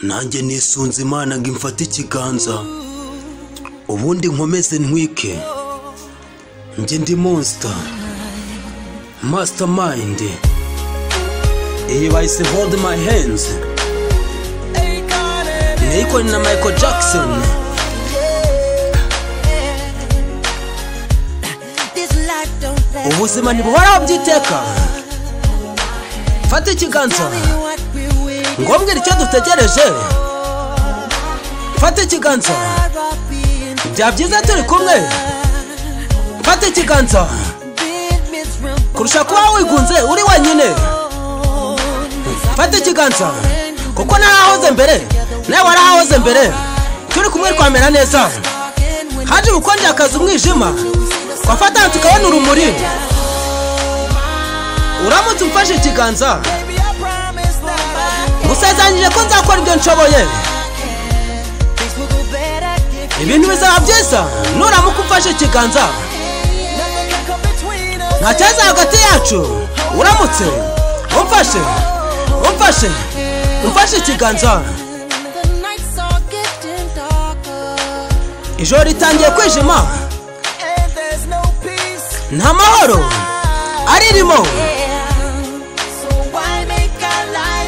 nanjye nisunze Imana ngo imfate ikiganza ubundi nkomeze ntwike. Njye ndi monster mastermind. Iyi bayise hold my hands. Niko na Michael Jackson. Ubuzima ntibuhoraho byiteka. Fata ikiganza ngombwira icyo dutegereje. Fata ikiganza bya byiza turi kumwe. Fata ikiganza kurusha kuba wigunze uri wenyine. Fata ikiganza kuko narahoze mbere nawe warahoze mbere. Turi kumwe twamera neza. Haje ubukonje akaza umwijima twafata tukabona urumuri. Uramutse umfashe ikiganza ngusezeranyije ko nzakora ibyo nshoboye. Ibintu bizaba byiza nuramuka umfashe ikiganza. Nta cyaza hagati yacu uramutse umfashe ikiganza. Ijoro ritangiye kwijima nta mahoro aririmo.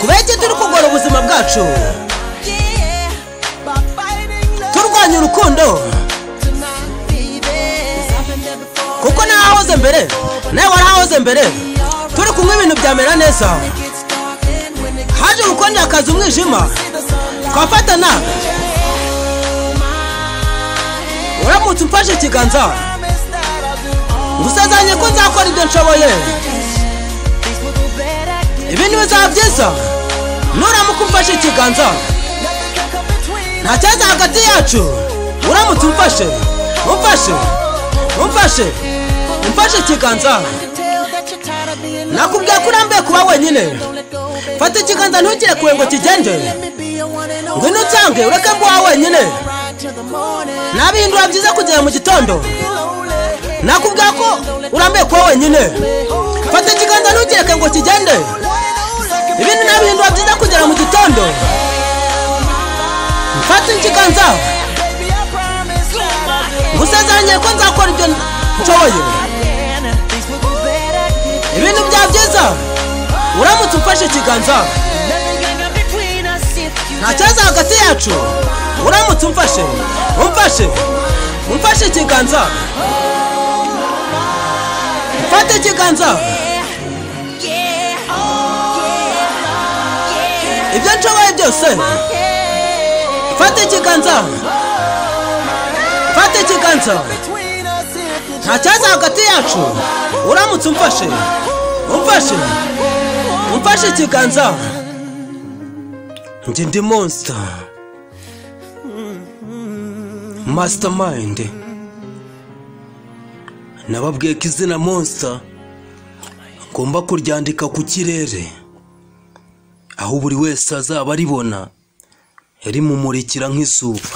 Kubera iki turi kugora ubuzima bwacu turwanya urukundo kuko nahoze mbere nawe warahoze mbere. Turi kumwe ibintu byamera neza. Haje ubukonje akaza umwijima twafatana. Uramutse umfashe ikiganza ngusezeranye ko nzakora ibyo nshoboye. Ibintu bizaba byiza nuramuka umfashe ikiganza. Nta cyaza hagati yacu uramutse umfashe ikiganza. Nakubwiye ko urambiye kuba wenyine. Fata ikiganza ntugire kure ngo kigende. Ngwino unsange ureke mbuha wenyine. Nabihindura byiza kugera mu gitondo. Nakubwiye ko urambiye kuba wenyine. Fata ikiganza ntugire ngo kigende. Ibintu nabihindura byiza kugera mu gitondo. Fata ikiganza ngusezeranye ko nzakora ibyo nshoboye. Ibintu bya byiza uramutse umfashe ikiganza. Nta cyaza hagati yacu uramutse umfashe ikiganza. Fata ikiganza ibyo nshoboye byose. Fata ikiganza nta cyaza hagati yacu uramutse umfashe ikiganza. Njye ndi monster mastermind. Nababwiye ko izina monster ngomba kuryandika ku kirere aho buri wese azaba aribona rimumurikira nk'izuba.